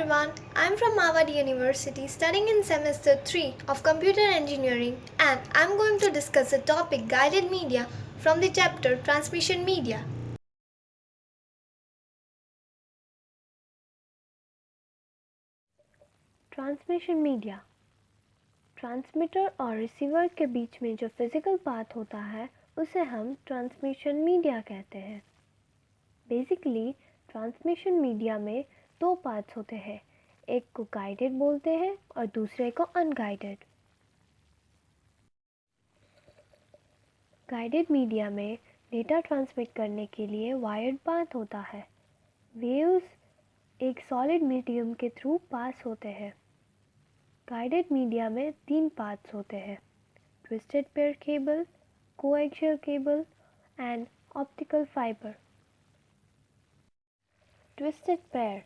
everyone, I am from Mawad University studying in semester 3 of computer engineering and I am going to discuss the topic guided media from the chapter transmission media. Transmission media transmitter और receiver के बीच में जो physical path होता है उसे हम transmission media कहते हैं। बेसिकली ट्रांसमिशन मीडिया में दो पार्ट्स होते हैं, एक को गाइडेड बोलते हैं और दूसरे को अनगाइडेड। गाइडेड मीडिया में डेटा ट्रांसमिट करने के लिए वायर्ड पाथ होता है। वेव्स एक सॉलिड मीडियम के थ्रू पास होते हैं। गाइडेड मीडिया में 3 पार्ट्स होते हैं, twisted pair cable, coaxial cable and optical fibre. Twisted pair,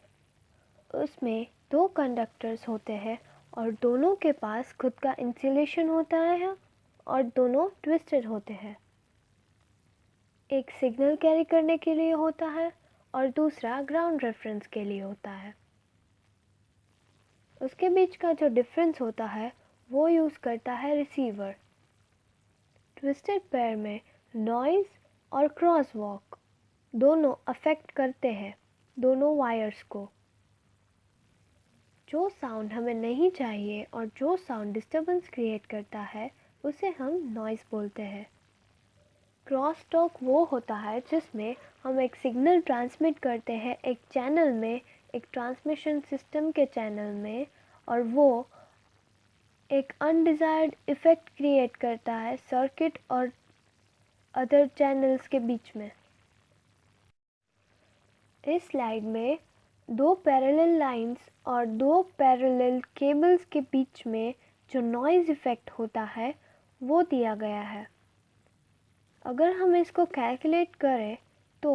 उसमें 2 कंडक्टर्स होते हैं और दोनों के पास खुद का इंसुलेशन होता है और दोनों ट्विस्टेड होते हैं। एक सिग्नल कैरी करने के लिए होता है और दूसरा ग्राउंड रेफरेंस के लिए होता है। उसके बीच का जो डिफरेंस होता है वो यूज़ करता है रिसीवर। ट्विस्टेड पेयर में नॉइज़ और क्रॉस वॉक दोनों अफेक्ट करते हैं दोनों वायर्स को। जो साउंड हमें नहीं चाहिए और जो साउंड डिस्टर्बेंस क्रिएट करता है उसे हम नॉइज़ बोलते हैं। क्रॉस टॉक वो होता है जिसमें हम एक सिग्नल ट्रांसमिट करते हैं एक चैनल में, एक ट्रांसमिशन सिस्टम के चैनल में, और वो एक अनडिज़ायर्ड इफ़ेक्ट क्रिएट करता है सर्किट और अदर चैनल्स के बीच में। इस स्लाइड में 2 पैरेलल लाइंस और 2 पैरेलल केबल्स के बीच में जो नॉइज़ इफ़ेक्ट होता है वो दिया गया है। अगर हम इसको कैलकुलेट करें तो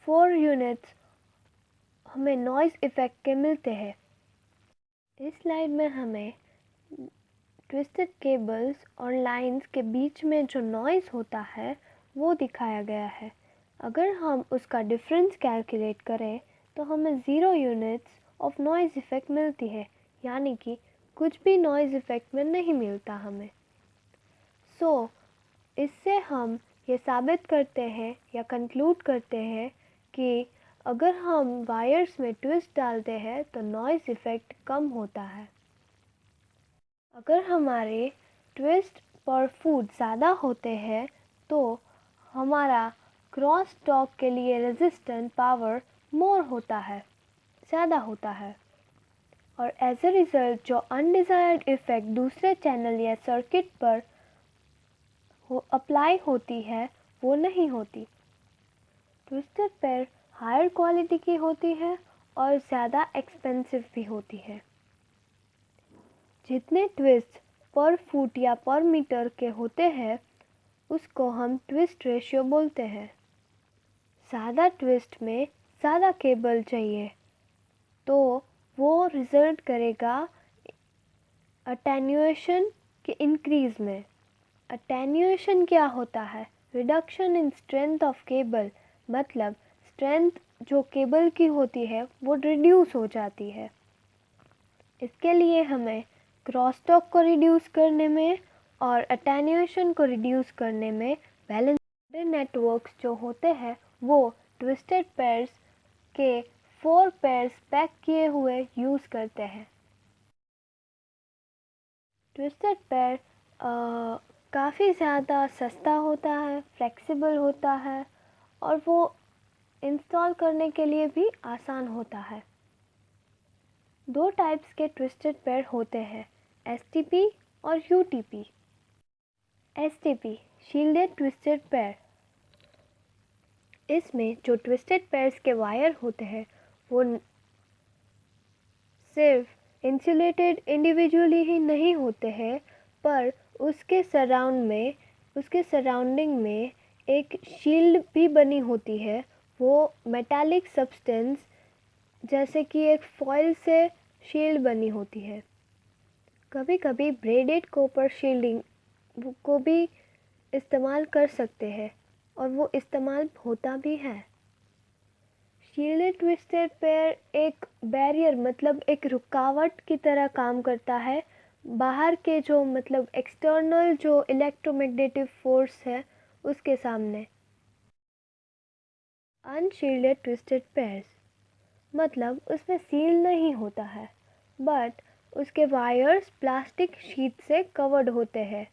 4 यूनिट्स हमें नॉइज़ इफ़ेक्ट के मिलते हैं। इस स्लाइड में हमें ट्विस्टेड केबल्स और लाइंस के बीच में जो नॉइज़ होता है वो दिखाया गया है। अगर हम उसका डिफरेंस कैलकुलेट करें तो हमें 0 यूनिट्स ऑफ नॉइज़ इफ़ेक्ट मिलती है, यानी कि कुछ भी नॉइज़ इफ़ेक्ट में नहीं मिलता हमें। इससे हम ये साबित करते हैं या कंक्लूड करते हैं कि अगर हम वायर्स में ट्विस्ट डालते हैं तो नॉइज़ इफ़ेक्ट कम होता है। अगर हमारे ट्विस्ट पर फूट ज़्यादा होते हैं तो हमारा क्रॉस टॉक के लिए रेजिस्टेंट पावर मोर होता है, ज़्यादा होता है, और एज अ रिज़ल्ट जो अनडिज़ायर्ड इफ़ेक्ट दूसरे चैनल या सर्किट पर अप्लाई होती है वो नहीं होती। ट्विस्टेड पेयर हायर क्वालिटी की होती है और ज़्यादा एक्सपेंसिव भी होती है। जितने ट्विस्ट पर फुट या पर मीटर के होते हैं उसको हम ट्विस्ट रेशियो बोलते हैं। ज़्यादा ट्विस्ट में ज़्यादा केबल चाहिए तो वो रिज़ल्ट करेगा अटेन्यूएशन के इंक्रीज़ में। अटेन्यूएशन क्या होता है? Reduction in strength of cable, मतलब स्ट्रेंथ जो केबल की होती है वो रिड्यूस हो जाती है। इसके लिए हमें क्रॉसटॉक को रिड्यूस करने में और अटेन्यूएशन को रिड्यूस करने में बैलेंस नेटवर्क्स जो होते हैं वो ट्विस्टेड पेयर्स के 4 पेयर्स पैक किए हुए यूज़ करते हैं। ट्विस्टेड पेयर काफ़ी ज़्यादा सस्ता होता है, फ्लेक्सिबल होता है और वो इंस्टॉल करने के लिए भी आसान होता है। 2 टाइप्स के ट्विस्टेड पेयर होते हैं, एसटीपी और UTP. STP shielded twisted pair, इसमें जो ट्विस्टेड पेयर्स के वायर होते हैं वो सिर्फ इंसुलेटेड इंडिविजुअली ही नहीं होते हैं पर उसके सराउंडिंग में एक शील्ड भी बनी होती है। वो मेटालिक सब्सटेंस जैसे कि एक फॉइल से शील्ड बनी होती है। कभी कभी ब्रेडेड कॉपर शील्डिंग को भी इस्तेमाल कर सकते हैं और वो इस्तेमाल होता भी है। शील्डेड ट्विस्टेड पेयर एक बैरियर मतलब एक रुकावट की तरह काम करता है बाहर के जो मतलब एक्सटर्नल जो इलेक्ट्रोमैग्नेटिक फोर्स है उसके सामने। अनशील्डेड ट्विस्टेड पेयर्स मतलब उसमें सील नहीं होता है बट उसके वायर्स प्लास्टिक शीट से कवर्ड होते हैं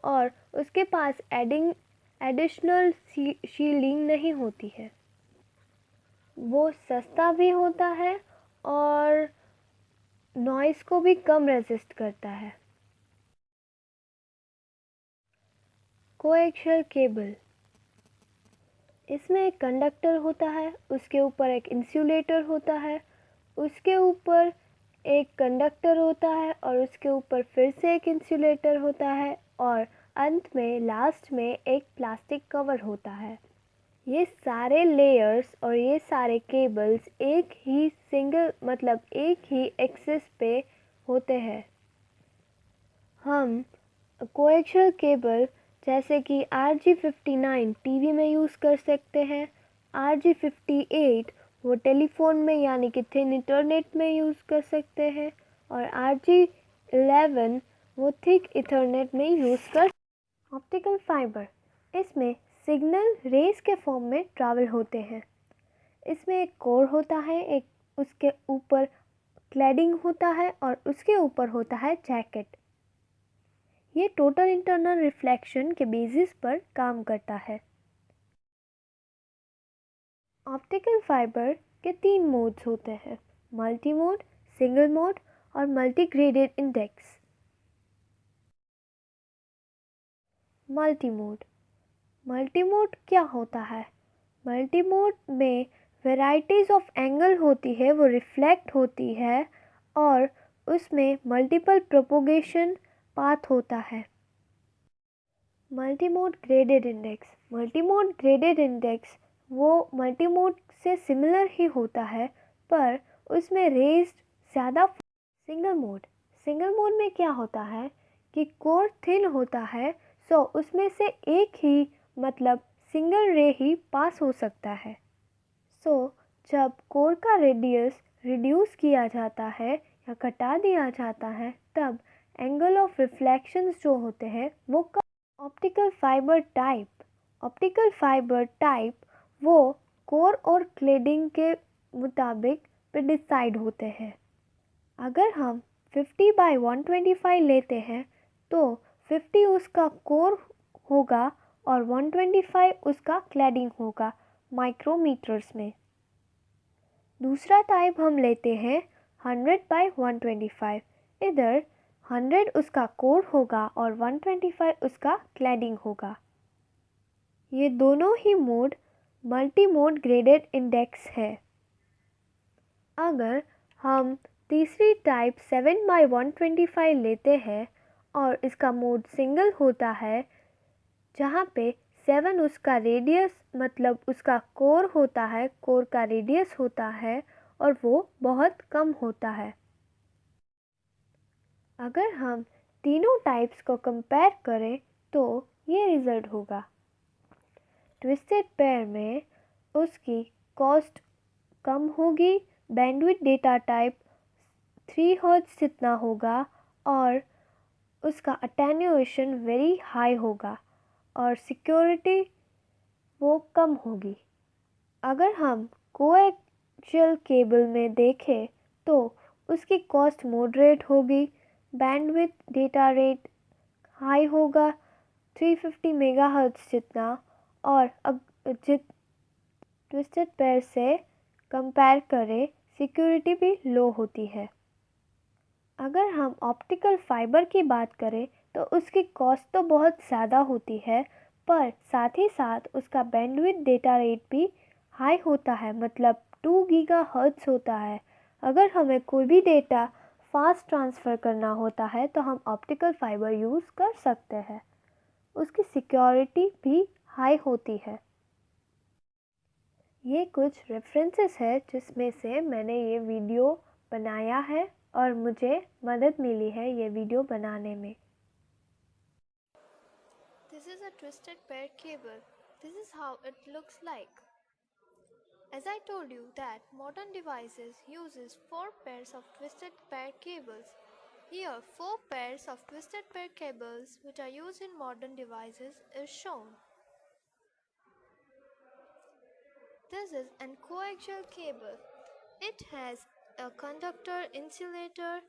और उसके पास एडिशनल शील्डिंग नहीं होती है। वो सस्ता भी होता है और नॉइस को भी कम रेजिस्ट करता है। कोएक्सियल केबल, इसमें एक कंडक्टर होता है, उसके ऊपर एक इंसुलेटर होता है, उसके ऊपर एक कंडक्टर होता है और उसके ऊपर फिर से एक इंसुलेटर होता है और अंत में लास्ट में एक प्लास्टिक कवर होता है। ये सारे लेयर्स और ये सारे केबल्स एक ही सिंगल मतलब एक ही एक्सिस पे होते हैं। हम कोएक्सियल केबल जैसे कि RG59 टीवी में यूज़ कर सकते हैं, RG58 वो टेलीफोन में यानी कि थिन इंटरनेट में यूज़ कर सकते हैं और RG11 वो थिक इथरनेट में यूज़ कर। ऑप्टिकल फाइबर, इसमें सिग्नल रेस के फॉर्म में ट्रैवल होते हैं। इसमें एक कोर होता है, एक उसके ऊपर क्लैडिंग होता है और उसके ऊपर होता है जैकेट। ये टोटल इंटरनल रिफ्लेक्शन के बेसिस पर काम करता है। ऑप्टिकल फाइबर के 3 मोड्स होते हैं, मल्टी मोड, सिंगल मोड और multi graded index. Multi mode, multi mode क्या होता है? मल्टी मोड में वेराइटीज़ ऑफ एंगल होती है, वो रिफ्लेक्ट होती है और उसमें मल्टीपल प्रोपोगेशन पाथ होता है। Multimode graded index, multimode graded index वो मल्टीमोड से सिमिलर ही होता है पर उसमें रेज्ड ज़्यादा। सिंगल मोड में क्या होता है कि कोर थिन होता है सो उसमें से एक ही मतलब सिंगल रे ही पास हो सकता है। सो जब कोर का रेडियस रिड्यूस किया जाता है या घटा दिया जाता है तब एंगल ऑफ रिफ्लेक्शंस जो होते हैं वो कम। ऑप्टिकल फाइबर टाइप वो कोर और क्लेडिंग के मुताबिक पे डिसाइड होते हैं। अगर हम 50/125 लेते हैं तो 50 उसका कोर होगा और 125 उसका क्लैडिंग होगा माइक्रोमीटर्स में। दूसरा टाइप हम लेते हैं 100/125, इधर 100 उसका कोर होगा और 125 उसका क्लैडिंग होगा। ये दोनों ही mode multi mode graded index है। अगर हम तीसरी टाइप 7/125 लेते हैं और इसका मोड सिंगल होता है जहाँ पे 7 उसका रेडियस मतलब उसका कोर होता है, कोर का रेडियस होता है और वो बहुत कम होता है। अगर हम तीनों टाइप्स को कंपेयर करें तो ये रिज़ल्ट होगा। ट्विस्टेड पेयर में उसकी कॉस्ट कम होगी, बैंडविड्थ डेटा टाइप 3 हर्ट्ज जितना होगा और उसका अटेन्यूएशन वेरी हाई होगा और सिक्योरिटी वो कम होगी। अगर हम कोएक्सियल केबल में देखें तो उसकी कॉस्ट मॉडरेट होगी, बैंडविड्थ डेटा रेट हाई होगा 350 मेगाहर्ट्ज जितना और ट्विस्टेड पेयर से कंपेयर करें सिक्योरिटी भी लो होती है। अगर हम ऑप्टिकल फाइबर की बात करें तो उसकी कॉस्ट तो बहुत ज़्यादा होती है पर साथ ही साथ उसका बैंडविड्थ डेटा रेट भी हाई होता है मतलब 2 गीगाहर्ट्ज़ होता है। अगर हमें कोई भी डेटा फास्ट ट्रांसफ़र करना होता है तो हम ऑप्टिकल फाइबर यूज़ कर सकते हैं। उसकी सिक्योरिटी भी हाई होती है। ये कुछ रेफरेंसेस है जिसमें से मैंने ये वीडियो बनाया है और मुझे मदद मिली है ये वीडियो बनाने में। This is a twisted pair cable. This is how it looks like. As I told you that modern devices uses 4 pairs of twisted pair cables. Here 4 pairs of twisted pair cables which are used in modern devices is shown. This is an coaxial cable. It has a conductor insulator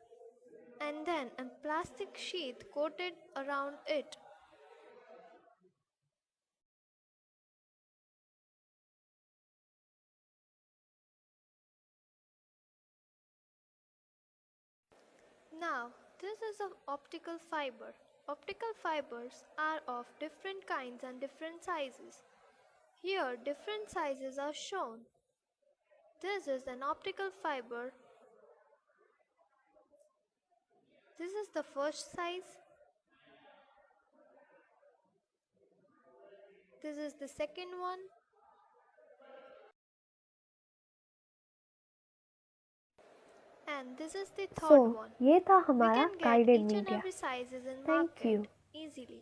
and then a plastic sheath coated around it. Now, this is an optical fiber. Optical fibers are of different kinds and different sizes. Here, different sizes are shown. This is an optical fiber. This is the first size. This is the second one. And this is the third So one. ये था We हमारा can get guided each and media. every sizes in Thank market you. easily.